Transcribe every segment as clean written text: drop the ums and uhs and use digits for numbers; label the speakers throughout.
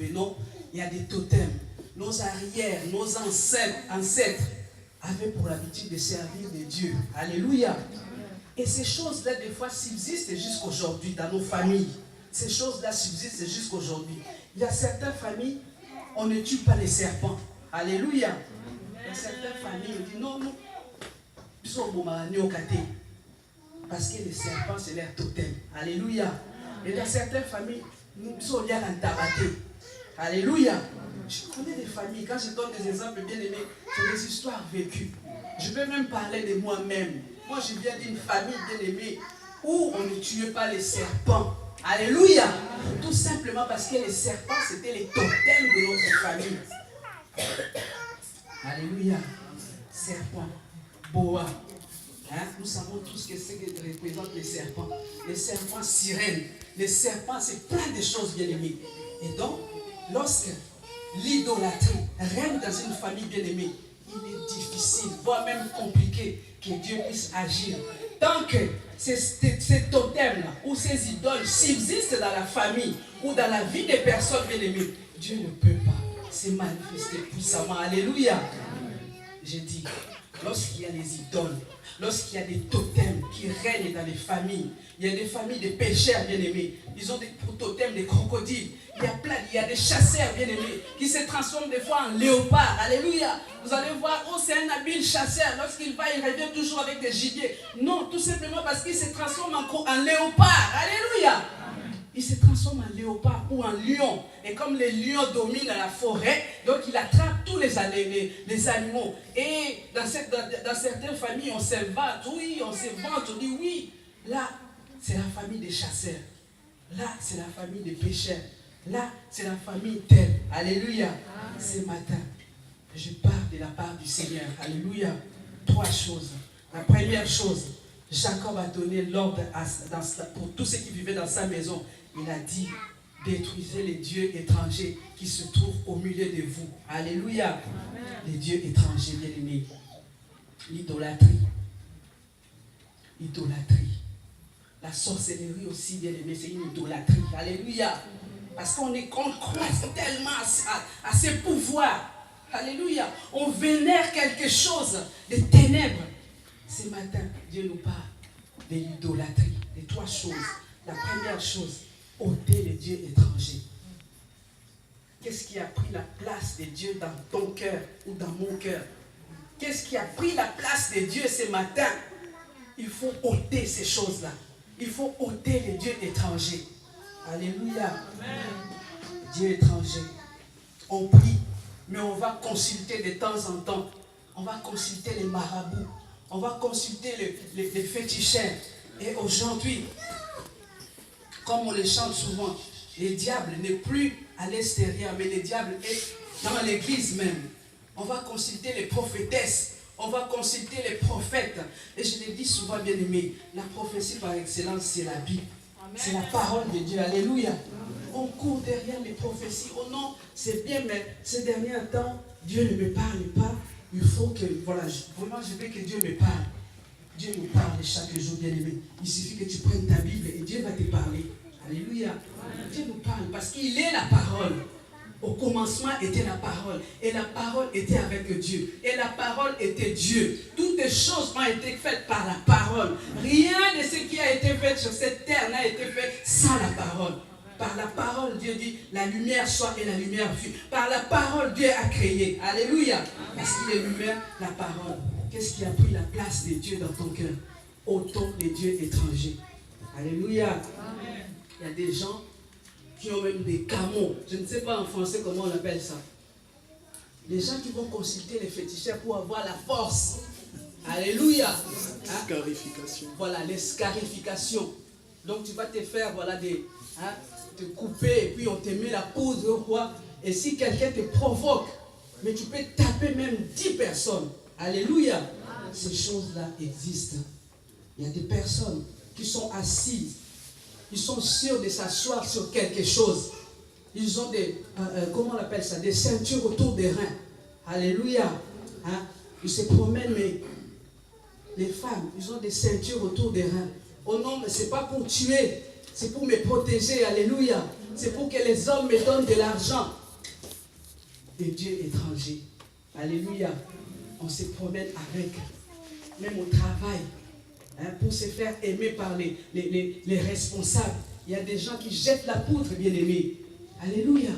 Speaker 1: venons, il y a des totems. Nos arrières, nos ancêtres avaient pour l'habitude de servir des dieux. Alléluia. Et ces choses-là, des fois, subsistent jusqu'aujourd'hui dans nos familles. Ces choses-là subsistent jusqu'aujourd'hui. Il y a certaines familles, on ne tue pas les serpents. Alléluia. Il y a certaines familles, on dit non, non. Parce que les serpents, c'est leur totem. Alléluia. Et dans certaines familles, nous sommes liés à l'antabaté. Alléluia. Je connais des familles, quand je donne des exemples bien aimés, c'est des histoires vécues. Je peux même parler de moi-même. Moi, je viens d'une famille bien aimée où on ne tuait pas les serpents. Alléluia. Tout simplement parce que les serpents, c'était les totems de notre famille. Alléluia. Serpent, boa. Hein? Nous savons tous ce que représentent les serpents. Les serpents sirènes. Les serpents, c'est plein de choses bien aimées. Et donc, lorsque l'idolâtrie règne dans une famille bien aimée, il est difficile, voire même compliqué, que Dieu puisse agir. Tant que ces totems-là ou ces idoles subsistent dans la famille ou dans la vie des personnes bien aimées, Dieu ne peut pas se manifester puissamment. Alléluia. J'ai dit, lorsqu'il y a des idoles, lorsqu'il y a des totems qui règnent dans les familles, il y a des familles de pécheurs bien-aimés, ils ont des totems, des crocodiles, il y a des chasseurs bien-aimés qui se transforment des fois en léopards. Alléluia. Vous allez voir, oh c'est un habile chasseur, lorsqu'il va, il revient toujours avec des gibiers. Non, tout simplement parce qu'il se transforme en léopard. Alléluia. Il se transforme en léopard ou en lion. Et comme les lions dominent la forêt, donc il attrape tous les animaux. Et dans certaines familles, on se vante, oui, on dit oui. Là, c'est la famille des chasseurs. Là, c'est la famille des pêcheurs. Là, c'est la famille telle. Alléluia. Amen. Ce matin, je parle de la part du Seigneur. Alléluia. 3 choses. La première chose, Jacob a donné l'ordre pour tous ceux qui vivaient dans sa maison. Il a dit, détruisez les dieux étrangers qui se trouvent au milieu de vous. Alléluia. Amen. Les dieux étrangers, bien aimés. L'idolâtrie. Idolâtrie. La sorcellerie aussi, bien aimé, c'est une idolâtrie. Alléluia. Parce qu'on croit tellement à ses pouvoirs. Alléluia. On vénère quelque chose de ténèbres. Ce matin, Dieu nous parle de l'idolâtrie. Les 3 choses. La première chose, ôter les dieux étrangers. Qu'est-ce qui a pris la place de Dieu dans ton cœur ou dans mon cœur? Qu'est-ce qui a pris la place de Dieu ce matin? Il faut ôter ces choses-là. Il faut ôter les dieux étrangers. Alléluia. Amen. Dieu étranger. On prie, mais on va consulter de temps en temps. On va consulter les marabouts. On va consulter les féticheurs. Et aujourd'hui, comme on le chante souvent, le diable n'est plus à l'extérieur, mais le diable est dans l'église même. On va consulter les prophétesses. On va consulter les prophètes. Et je le dis souvent, bien aimé, la prophétie par excellence, c'est la Bible. C'est la parole de Dieu. Alléluia. On court derrière les prophéties. Oh non, c'est bien, mais ces derniers temps, Dieu ne me parle pas. Il faut que, voilà, vraiment, je veux que Dieu me parle. Dieu nous parle chaque jour, bien aimé. Il suffit que tu prennes ta Bible et Dieu va te parler. Alléluia. Dieu nous parle parce qu'il est la parole. Au commencement était la parole. Et la parole était avec Dieu. Et la parole était Dieu. Toutes les choses ont été faites par la parole. Rien de ce qui a été fait sur cette terre n'a été fait sans la parole. Par la parole, Dieu dit, la lumière soit et la lumière fut. Par la parole, Dieu a créé. Alléluia. Parce qu'il est lumière, la parole. Qu'est-ce qui a pris la place de Dieu dans ton cœur? Ôtons les dieux étrangers. Alléluia. Amen. Il y a des gens qui ont même des camos. Je ne sais pas en français comment on appelle ça. Les gens qui vont consulter les féticheurs pour avoir la force. Alléluia. Hein?
Speaker 2: Scarification.
Speaker 1: Voilà, les scarifications. Donc tu vas te faire, voilà, te couper et puis on te met la poudre ou quoi. Et si quelqu'un te provoque, mais tu peux taper même 10 personnes. Alléluia. Ces choses-là existent. Il y a des personnes qui sont assises. Ils sont sûrs de s'asseoir sur quelque chose. Ils ont des, comment on appelle ça, des ceintures autour des reins. Alléluia. Hein? Ils se promènent, mais les femmes, ils ont des ceintures autour des reins. Oh non, mais ce n'est pas pour tuer, c'est pour me protéger. Alléluia. C'est pour que les hommes me donnent de l'argent. Des dieux étrangers. Alléluia. On se promène avec, même au travail, hein, pour se faire aimer par les responsables. Il y a des gens qui jettent la poudre, bien-aimés. Alléluia.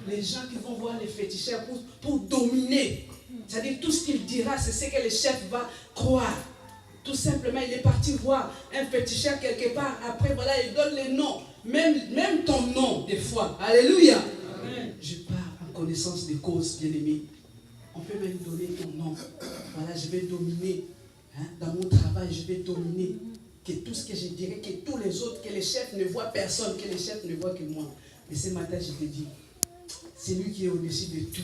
Speaker 1: Les gens qui vont voir les féticheurs pour dominer. C'est-à-dire tout ce qu'il dira, c'est ce que le chef va croire. Tout simplement, il est parti voir un féticheur quelque part. Après, voilà, il donne les noms. Même ton nom, des fois. Alléluia. Amen. Je pars en connaissance de cause, bien-aimé. On peut même donner ton nom. Voilà, je vais dominer. Hein, dans mon travail, je vais dominer. Que tout ce que je dirais, que tous les autres, que les chefs ne voient personne, que les chefs ne voient que moi. Mais ce matin, je te dis, c'est lui qui est au-dessus de tout.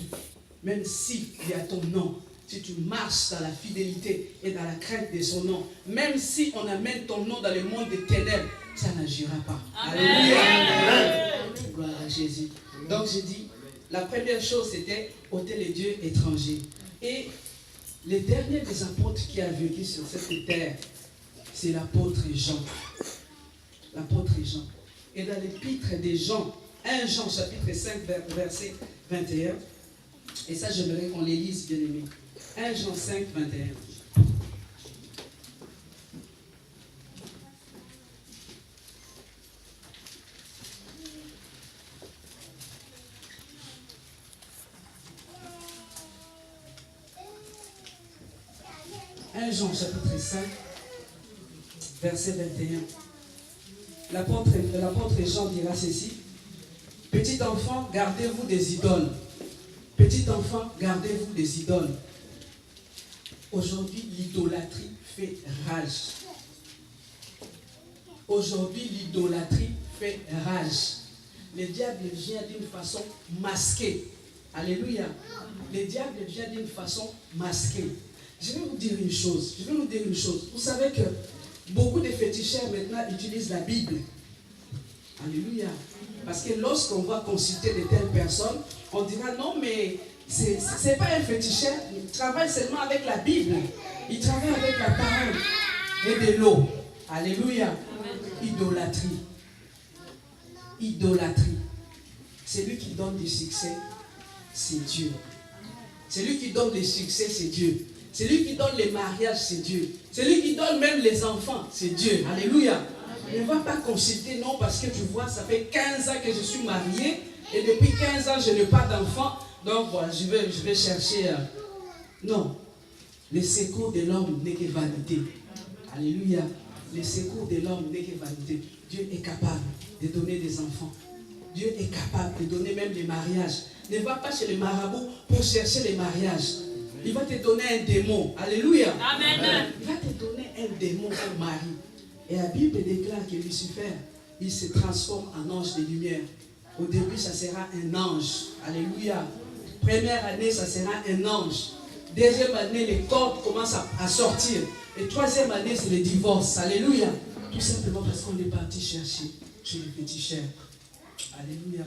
Speaker 1: Même s'il y a ton nom, si tu marches dans la fidélité et dans la crainte de son nom, même si on amène ton nom dans le monde des ténèbres, ça n'agira pas. Amen. Alléluia. Gloire à Jésus. Donc je dis, la première chose c'était ôter les dieux étrangers. Et le dernier des apôtres qui a vécu sur cette terre, c'est l'apôtre Jean. L'apôtre Jean. Et dans l'épître de Jean, 1 Jean chapitre 5 verset 21, et ça j'aimerais qu'on les lise, bien aimé. 1 Jean 5, 21. Jean chapitre 5, verset 21. L'apôtre Jean dira ceci. Petit enfant, gardez-vous des idoles. Petit enfant, gardez-vous des idoles. Aujourd'hui, l'idolâtrie fait rage. Aujourd'hui, l'idolâtrie fait rage. Le diable vient d'une façon masquée. Alléluia. Le diable vient d'une façon masquée. Je vais vous dire une chose. Vous savez que beaucoup de féticheurs maintenant utilisent la Bible. Alléluia. Parce que lorsqu'on va consulter de telles personnes, on dira non, mais c'est pas un féticheur. Il travaille seulement avec la Bible. Il travaille avec la parole et de l'eau. Alléluia. Idolâtrie. Idolâtrie. Celui qui donne du succès, c'est Dieu. Celui qui donne des succès, c'est Dieu. Celui qui donne les mariages, c'est Dieu. Celui qui donne même les enfants, c'est Dieu. Alléluia. Ne va pas consulter, non, parce que tu vois, ça fait 15 ans que je suis marié et depuis 15 ans, je n'ai pas d'enfant. Donc, voilà, je vais chercher. Non. Le secours de l'homme n'est que vanité. Alléluia. Le secours de l'homme n'est que vanité. Dieu est capable de donner des enfants. Dieu est capable de donner même des mariages. Ne va pas chez les marabouts pour chercher les mariages. Il va te donner un démon. Alléluia. Amen. Il va te donner un démon au mari. Et la Bible déclare que Lucifer, il se transforme en ange de lumière. Au début, ça sera un ange. Alléluia. Première année, ça sera un ange. Deuxième année, les cordes commencent à sortir. Et troisième année, c'est le divorce. Alléluia. Tout simplement parce qu'on est parti chercher chez les féticheurs. Alléluia.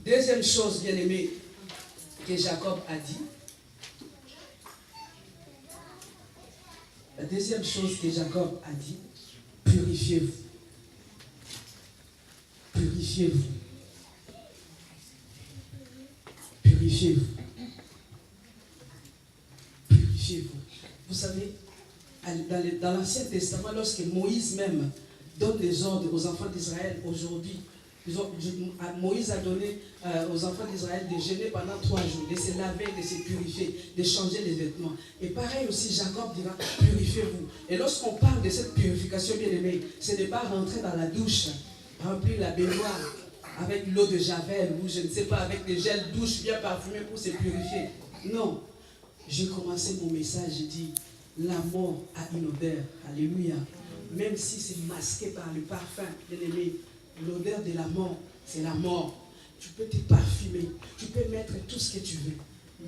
Speaker 1: Deuxième chose, bien aimée, que Jacob a dit. La deuxième chose que Jacob a dit, purifiez-vous. Purifiez-vous. Purifiez-vous. Purifiez-vous. Vous savez, dans l'Ancien Testament, lorsque Moïse même donne des ordres aux enfants d'Israël aujourd'hui, Moïse a donné aux enfants d'Israël de jeûner pendant 3 jours, de se laver, de se purifier, de changer les vêtements. Et pareil aussi, Jacob dira, purifiez-vous. Et lorsqu'on parle de cette purification, bien aimée, ce n'est pas rentrer dans la douche, remplir la baignoire avec l'eau de Javel, ou je ne sais pas, avec des gels douche bien parfumés pour se purifier. Non. J'ai commencé mon message, j'ai dit, la mort a une odeur. Alléluia. Même si c'est masqué par le parfum, bien aimé, l'odeur de la mort, c'est la mort. Tu peux te parfumer, tu peux mettre tout ce que tu veux.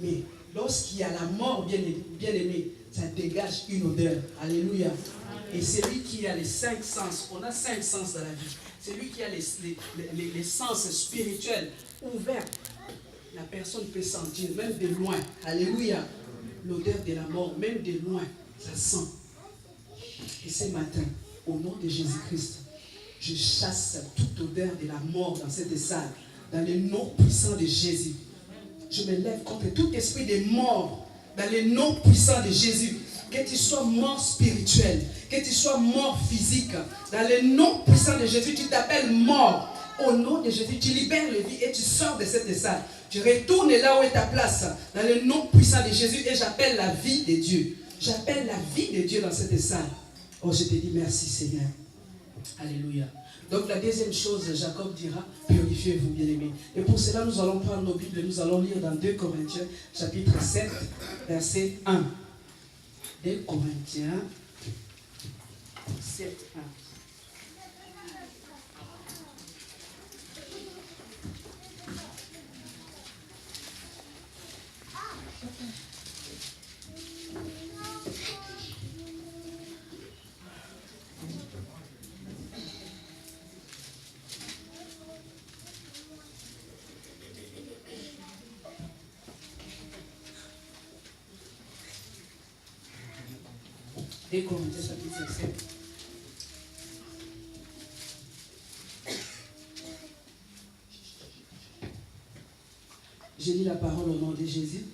Speaker 1: Mais lorsqu'il y a la mort, bien aimé, ça dégage une odeur. Alléluia. Et celui qui a les 5 sens, on a 5 sens dans la vie. Celui qui a les sens spirituels ouverts, la personne peut sentir, même de loin. Alléluia. L'odeur de la mort, même de loin, ça sent. Et ce matin, au nom de Jésus-Christ, Je chasse toute odeur de la mort dans cette salle, dans le nom puissant de Jésus. Je me lève contre tout esprit de mort, dans le nom puissant de Jésus. Que tu sois mort spirituel, que tu sois mort physique, dans le nom puissant de Jésus, tu t'appelles mort. Au nom de Jésus, tu libères le vie et tu sors de cette salle. Tu retournes là où est ta place, dans le nom puissant de Jésus, et j'appelle la vie de Dieu. J'appelle la vie de Dieu dans cette salle. Oh, je te dis merci Seigneur. Alléluia. Donc la deuxième chose, Jacob dira, purifiez-vous bien-aimés. Et pour cela, nous allons prendre nos Bibles, nous allons lire dans 2 Corinthiens, chapitre 7, verset 1. 2 Corinthiens 7, 1. Et Corinthiens chapitre 7. Je lis la parole au nom de Jésus.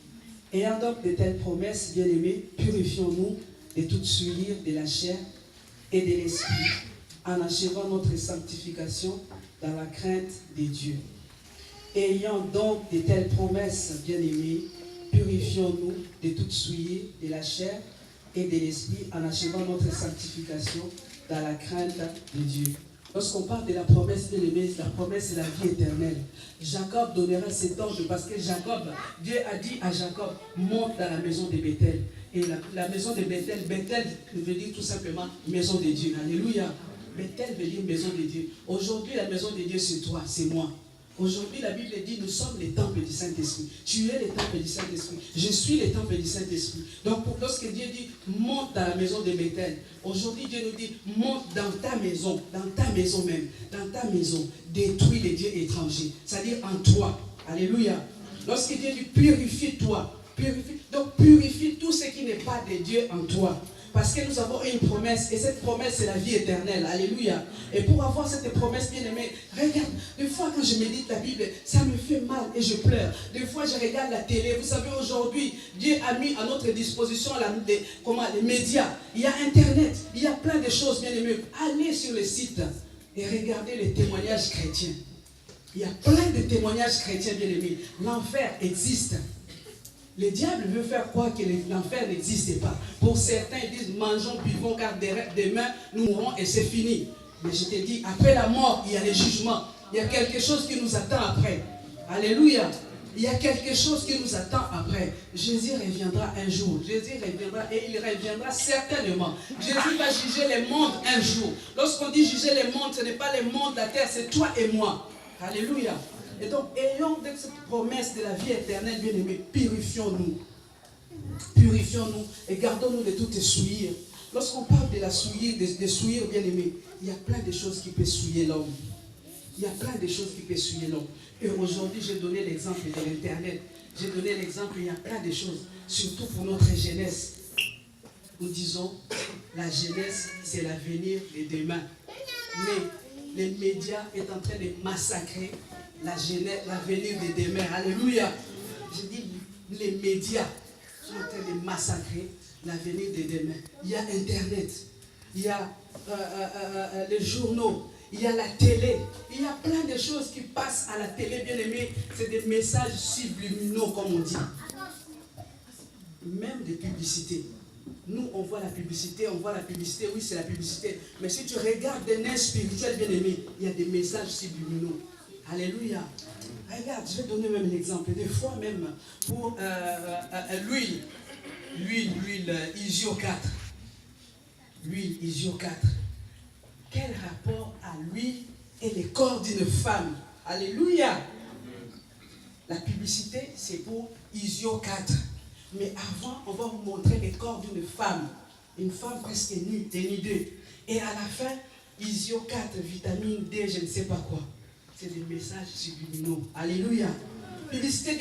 Speaker 1: Ayant donc de telles promesses, bien-aimés, purifions-nous de toute souillure de la chair et de l'esprit, en achevant notre sanctification dans la crainte de Dieu. Ayant donc de telles promesses, bien-aimés, purifions-nous de toute souillure de la chair et de l'esprit, en achevant notre sanctification dans la crainte de Dieu. Lorsqu'on parle de la promesse, bien-aimés, la promesse c'est la vie éternelle. Jacob donnera cet ordre parce que Dieu a dit à Jacob, monte dans la maison de Bethel. Et la maison de Bethel, Bethel veut dire tout simplement maison de Dieu. Alléluia. Bethel veut dire maison de Dieu. Aujourd'hui, la maison de Dieu, c'est toi, c'est moi. Aujourd'hui, la Bible dit, nous sommes les temples du Saint-Esprit. Tu es le temple du Saint-Esprit. Je suis le temple du Saint-Esprit. Donc, lorsque Dieu dit, monte dans la maison de Bethel, aujourd'hui, Dieu nous dit, monte dans ta maison même, dans ta maison, détruis les dieux étrangers, c'est-à-dire en toi. Alléluia. Lorsque Dieu dit, purifie-toi, donc purifie tout ce qui n'est pas de Dieu en toi. Parce que nous avons une promesse, et cette promesse, c'est la vie éternelle. Alléluia. Et pour avoir cette promesse, bien aimée, regarde, des fois quand je médite la Bible, ça me fait mal et je pleure. Des fois, je regarde la télé. Vous savez, aujourd'hui, Dieu a mis à notre disposition les médias. Il y a Internet, il y a plein de choses, bien aimées. Allez sur le site et regardez les témoignages chrétiens. Il y a plein de témoignages chrétiens, bien aimés. L'enfer existe. Le diable veut faire croire que l'enfer n'existe pas. Pour certains, ils disent, mangeons, buvons, car demain, nous mourrons et c'est fini. Mais je te dis, après la mort, il y a le jugement. Il y a quelque chose qui nous attend après. Alléluia. Il y a quelque chose qui nous attend après. Jésus reviendra un jour. Jésus reviendra et il reviendra certainement. Jésus va juger les mondes un jour. Lorsqu'on dit juger les mondes, ce n'est pas les mondes de la terre, c'est toi et moi. Alléluia. Et donc, ayons de cette promesse de la vie éternelle, bien-aimés, purifions-nous. Purifions-nous et gardons-nous de toute souillure. Lorsqu'on parle de la souillure, de souillure, bien-aimés, il y a plein de choses qui peuvent souiller l'homme. Il y a plein de choses qui peuvent souiller l'homme. Et aujourd'hui, j'ai donné l'exemple de l'Internet. J'ai donné l'exemple, il y a plein de choses, surtout pour notre jeunesse. Nous disons, la jeunesse, c'est l'avenir de demain. Mais les médias sont en train de massacrer la jeunesse, l'avenir de demain. Alléluia. Je dis, les médias sont en train de massacrer l'avenir de demain. Il y a Internet, il y a les journaux, il y a la télé, il y a plein de choses qui passent à la télé, bien aimé. C'est des messages subliminaux, comme on dit. Même des publicités. Nous, on voit la publicité, oui, c'est la publicité. Mais si tu regardes des nains spirituels, bien aimés, il y a des messages subliminaux. Alléluia. Regarde, je vais donner même un exemple. Des fois même, pour l'huile Isio 4. L'huile Isio 4. Quel rapport a l'huile et le corps d'une femme? Alléluia. La publicité, c'est pour Isio 4. Mais avant, on va vous montrer le corps d'une femme. Une femme presque nue, dénudée. Et à la fin, Isio 4, vitamine D, je ne sais pas quoi. C'est des messages subliminaux. Alléluia. Publicité